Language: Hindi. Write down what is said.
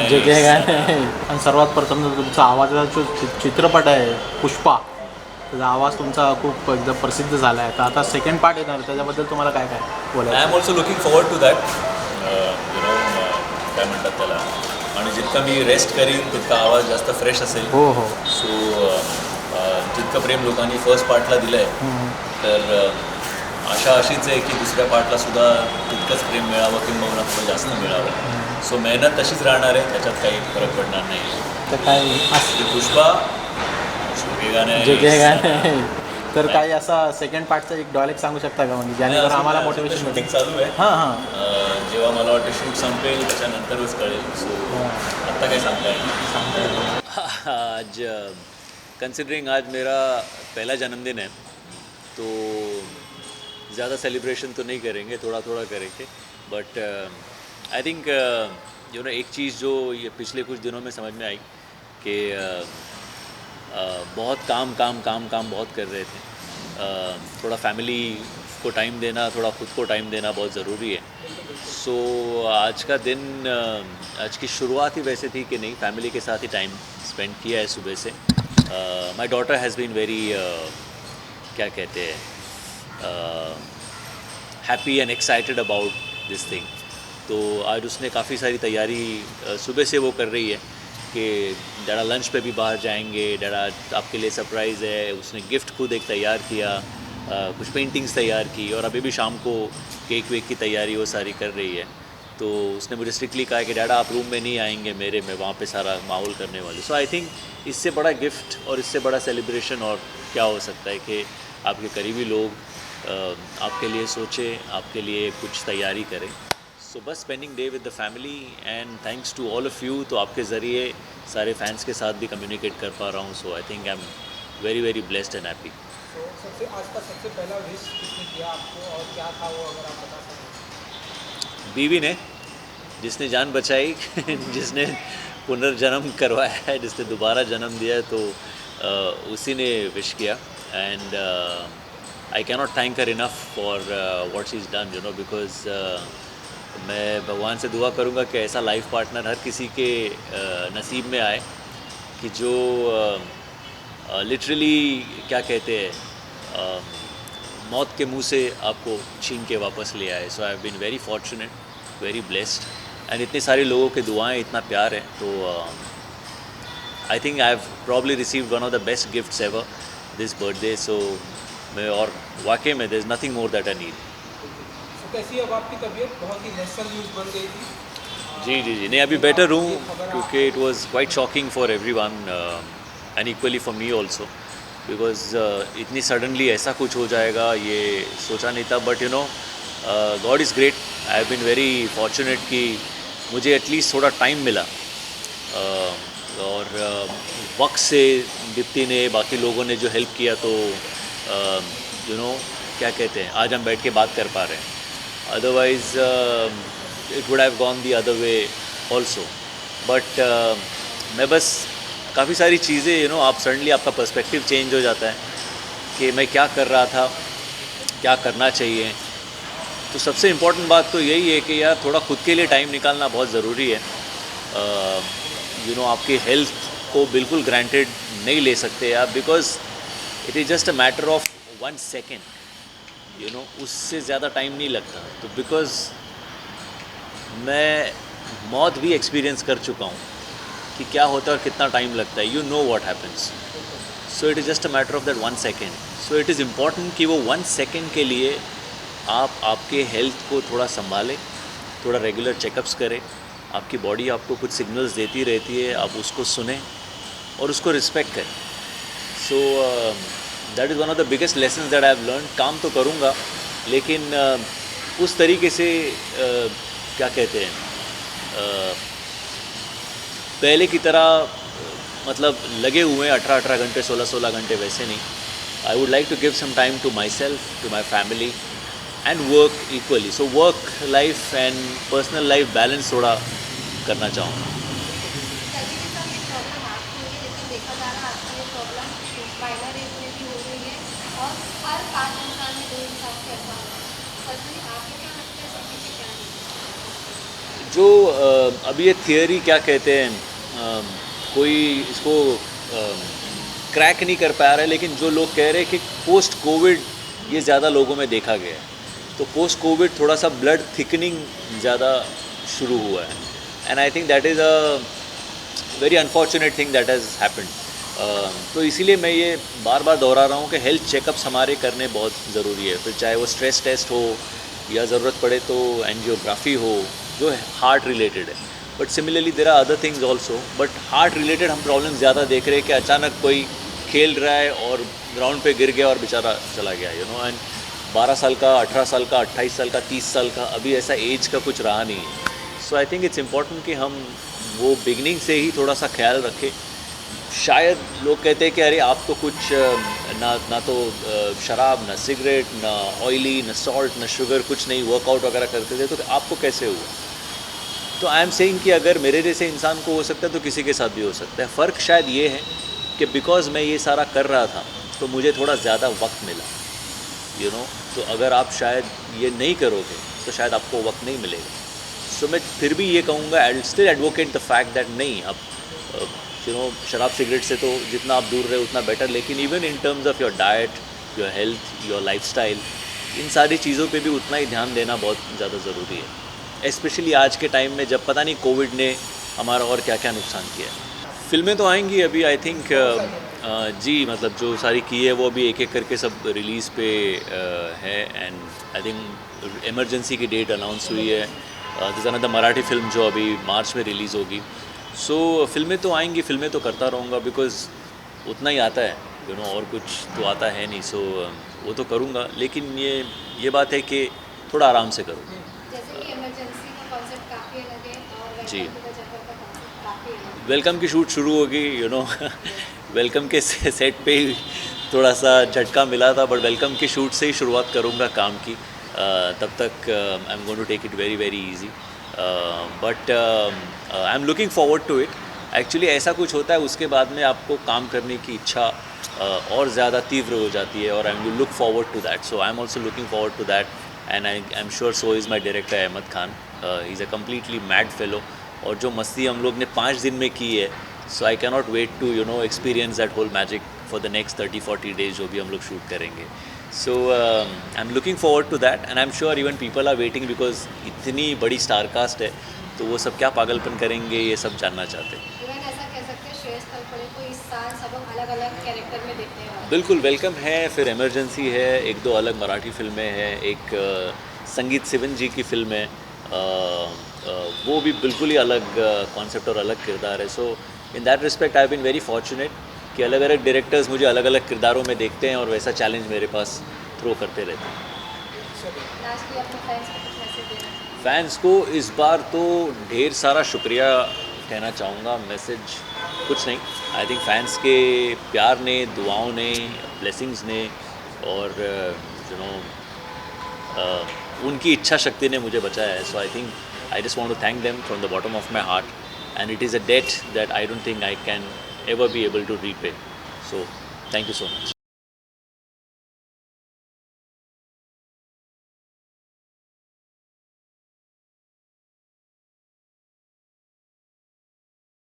जे के गाणे आणि सर्वात प्रथम तुमचा आवाजाचा जो चित्रपट आहे पुष्पा, त्याचा आवाज तुमचा खूप एकदम प्रसिद्ध झाला आहे. तर आता सेकंड पार्ट येणार, त्याच्याबद्दल तुम्हाला काय काय बोलायचं? I am also looking forward to that. काय म्हणतात त्याला, आणि जितका मी रेस्ट करीन तितका आवाज जास्त फ्रेश असेल. हो हो. सो जितकं प्रेम लोकांनी फर्स्ट पार्टला दिलं आहे, तर आशा अशीच आहे की दुसऱ्या पार्टला सुद्धा तितकंच प्रेम मिळावं किंवा थोडं जास्त मिळावं. सो मेहनत तशीच राहणार आहे, त्याच्यात काही फरक पडणार नाही. तर काय पुष्पा जे के गाणे, तर काही असा सेकंड पार्टचा एक डायलॉग सांगू शकता का, म्हणजे ज्याने आम्हाला मोटिवेशन शूटिंग चालू आहे. हां हां. जेव्हा मला वाटतं शूट संपेल त्याच्यानंतरच कळेल. सो आत्ता काही सांगता येईल. आज कंसिडरिंग आज मेरा पहला जन्मदिन है, तो ज़्यादा सेलिब्रेशन तो नहीं करेंगे, थोड़ा थोड़ा करेंगे. बट आई थिंक एक चीज़ जो ये पिछले कुछ दिनों में समझ में आई कि बहुत काम काम काम काम बहुत कर रहे थे. थोड़ा फैमिली को टाइम देना, थोड़ा ख़ुद को टाइम देना बहुत ज़रूरी है. सो आज का दिन, आज की शुरुआत ही वैसे थी कि नहीं, फैमिली के साथ ही टाइम स्पेंड किया है सुबह से. My daughter has been very क्या कहते हैं, happy and excited about this thing. तो आज उसने काफ़ी सारी तैयारी सुबह से वो कर रही है कि डैडा लंच पे भी बाहर जाएंगे, डैडा आपके लिए सरप्राइज़ है. उसने गिफ्ट खुद एक तैयार किया, कुछ पेंटिंग्स तैयार की, और अभी भी शाम को केक वेक की तैयारी वो सारी कर रही है. तो उसने मुझे स्ट्रिक्टली कहा कि डैडा आप रूम में नहीं आएंगे मेरे, मैं वहाँ पे सारा माहौल करने वाली. सो आई थिंक इससे बड़ा गिफ्ट और इससे बड़ा सेलिब्रेशन और क्या हो सकता है कि आपके करीबी लोग आपके लिए सोचें, आपके लिए कुछ तैयारी करें. सो बस spending day with the family, and thanks to all of you. तो आपके ज़रिए सारे फैंस के साथ भी कम्युनिकेट कर पा रहा हूँ. So I think I am very very blessed and happy. सबसे आज का सबसे पहला विश किसने किया आपको और क्या था वो, अगर आप बता सकें? बीवी ने, जिसने जान बचाई जिसने पुनर्जन्म करवाया है, जिसने दोबारा जन्म दिया है, तो उसी ने विश किया. And I can not thank her enough for what she is done, because मैं भगवान से दुआ करूँगा कि ऐसा लाइफ पार्टनर हर किसी के नसीब में आए कि जो लिटरली क्या कहते हैं, मौत के मुंह से आपको छीन के वापस ले आए. So I have been very fortunate, very blessed, and इतने सारे लोगों के दुआएं, इतना प्यार है. तो I think I have probably received one of the best gifts ever this birthday. So मैं, और वाकई में there is nothing more that I need. कैसी अब आपकी तबीयत? बहुत ही नेशनल न्यूज़ बन गई थी. जी, नहीं अभी बेटर हूँ, क्योंकि it was quite shocking for everyone and equally for me also, because इतनी सडनली ऐसा कुछ हो जाएगा ये सोचा नहीं था. But god is great. I have been very fortunate कि मुझे एटलीस्ट थोड़ा टाइम मिला, और वक्त से दीप्ति ने, बाकी लोगों ने जो हेल्प किया, तो क्या कहते हैं, आज हम बैठ के बात कर पा रहे हैं. Otherwise it would have gone the other way also. But मैं बस काफ़ी सारी चीज़ें आप सडनली आपका पर्सपेक्टिव चेंज हो जाता है कि मैं क्या कर रहा था, क्या करना चाहिए. तो सबसे इम्पोर्टेंट बात तो यही है कि यार थोड़ा खुद के लिए टाइम निकालना बहुत ज़रूरी है. आपकी हेल्थ को बिल्कुल ग्रांटेड नहीं ले सकते आप, because it is just a matter of 1 second. उससे ज़्यादा टाइम नहीं लगता. तो बिकॉज़ मैं मौत भी एक्सपीरियंस कर चुका हूँ कि क्या होता है और कितना टाइम लगता है. What happens. So it is just a matter of that 1 second. So it is important कि वो 1 सेकेंड के लिए आप आपके हेल्थ को थोड़ा संभालें, थोड़ा रेगुलर चेकअप्स करें. आपकी बॉडी आपको कुछ सिग्नल्स देती रहती है, आप उसको सुने और उसको रिस्पेक्ट करें. So that is one of the biggest lessons that I have learn. काम तो करूँगा, लेकिन उस तरीके से क्या कहते हैं, पहले की तरह मतलब लगे हुए हैं 18 घंटे, 16 घंटे, वैसे नहीं. I would like to give some time to myself, to my family, and work equally. So work life and personal life balance थोड़ा करना चाहूँगा. जो अभी ये थियरी क्या कहते हैं, कोई इसको क्रैक नहीं कर पा रहा है, लेकिन जो लोग कह रहे हैं कि पोस्ट कोविड ये ज़्यादा लोगों में देखा गया है, तो पोस्ट कोविड थोड़ा सा ब्लड थिकनिंग ज़्यादा शुरू हुआ है, and I think that is a very unfortunate thing that has happened. तो इसीलिए मैं ये बार बार दोहरा रहा हूँ कि हेल्थ चेकअप्स हमारे करने बहुत ज़रूरी है, फिर चाहे वो स्ट्रेस टेस्ट हो या ज़रूरत पड़े तो एंजियोग्राफी हो जो हार्ट रिलेटेड है। But similarly there are other things also, but heart related हम प्रॉब्लम ज़्यादा देख रहे हैं कि अचानक कोई खेल रहा है और ग्राउंड पे गिर गया और बेचारा चला गया, एंड 12 साल का, 18 साल का, 28 साल का, 30 साल का, अभी ऐसा एज का कुछ रहा नहीं है। So I think it's important कि हम वो बिगनिंग से ही थोड़ा सा ख्याल रखें। शायद लोग कहते हैं कि अरे आप तो कुछ ना तो शराब, ना सिगरेट, ना ऑयली, ना सॉल्ट, ना शुगर, कुछ नहीं, वर्कआउट वगैरह करते थे, तो आपको कैसे हुआ? तो आई एम सेइंग कि अगर मेरे जैसे इंसान को हो सकता है तो किसी के साथ भी हो सकता है। फ़र्क शायद ये है कि बिकॉज़ मैं ये सारा कर रहा था तो मुझे थोड़ा ज़्यादा वक्त मिला, तो अगर आप शायद ये नहीं करोगे तो शायद आपको वक्त नहीं मिलेगा। सो मैं फिर भी ये कहूँगा, I will still advocate the fact that नहीं, आप शराब सिगरेट से तो जितना आप दूर रहे उतना बेटर, लेकिन even in terms of your diet, your health, your lifestyle, इन सारी चीज़ों पे भी उतना ही ध्यान देना बहुत ज़्यादा ज़रूरी है, स्पेशली आज के टाइम में जब पता नहीं कोविड ने हमारा और क्या क्या नुकसान किया है। फिल्में तो आएंगी अभी, आई थिंक जी, मतलब जो सारी की है वो अभी एक एक करके सब रिलीज़ पे है, एंड आई थिंक इमरजेंसी की डेट अनाउंस हुई है। दिस अनदर मराठी फिल्म जो अभी मार्च में रिलीज़ होगी। सो फिल्में तो आएंगी, फिल्में तो करता रहूँगा, बिकॉज़ उतना ही आता है, और कुछ तो आता है नहीं। सो वो तो करूँगा, लेकिन ये बात है कि थोड़ा आराम से करूँ। जैसे कि इमरजेंसी का कॉन्सेप्ट काफ़ी अलग है और जी। वेलकम टू द जंगल का कॉन्सेप्ट काफ़ी अलग है। वेलकम की शूट शुरू होगी, वेलकम के सेट पे ही थोड़ा सा झटका मिला था, बट वेलकम की शूट से ही शुरुआत करूँगा काम की। तब तक I am going to take it very very easy, but I am looking forward to it. Actually ऐसा कुछ होता है, उसके बाद में आपको काम करने की इच्छा और ज़्यादा तीव्र हो जाती है, और I am look forward to that. So I am also looking forward to that, and I am sure so is my director Ahmed Khan. He is a completely mad fellow, और जो मस्ती हम लोग ने 5 दिन में की है, so I cannot wait to experience that whole magic for the next 30-40 days जो भी हम लोग शूट करेंगे। So I am looking forward to that, and I am sure even people are waiting, because इतनी बड़ी स्टार कास्ट है, तो वो सब क्या पागलपन करेंगे ये सब जानना चाहते हैं। इवन ऐसा कह सकते हैं श्रेष्ठ तलपड़े को इस साल सब लोग अलग अलग कैरेक्टर में देखने वाले हैं। बिल्कुल, वेलकम है, फिर इमरजेंसी है, 1-2 अलग मराठी फिल्में हैं, एक संगीत सिवन जी की फिल्म है, वो भी बिल्कुल ही अलग कॉन्सेप्ट और अलग किरदार है। So in that respect I have been very fortunate कि अलग अलग डायरेक्टर्स मुझे अलग अलग किरदारों में देखते हैं, और वैसा चैलेंज मेरे पास थ्रो करते रहते हैं। लास्टली अपने फैंस को कुछ मैसेज देना चाहिए। फैंस को इस बार तो ढेर सारा शुक्रिया कहना चाहूँगा, मैसेज कुछ नहीं। आई थिंक फैंस के प्यार ने, दुआओं ने, ब्लेसिंग्स ने, और उनकी इच्छा शक्ति ने मुझे बचाया है। So I think I just want to thank them from the bottom of my heart, and it is a debt that I don't think I can ever be able to repay. So thank you so much.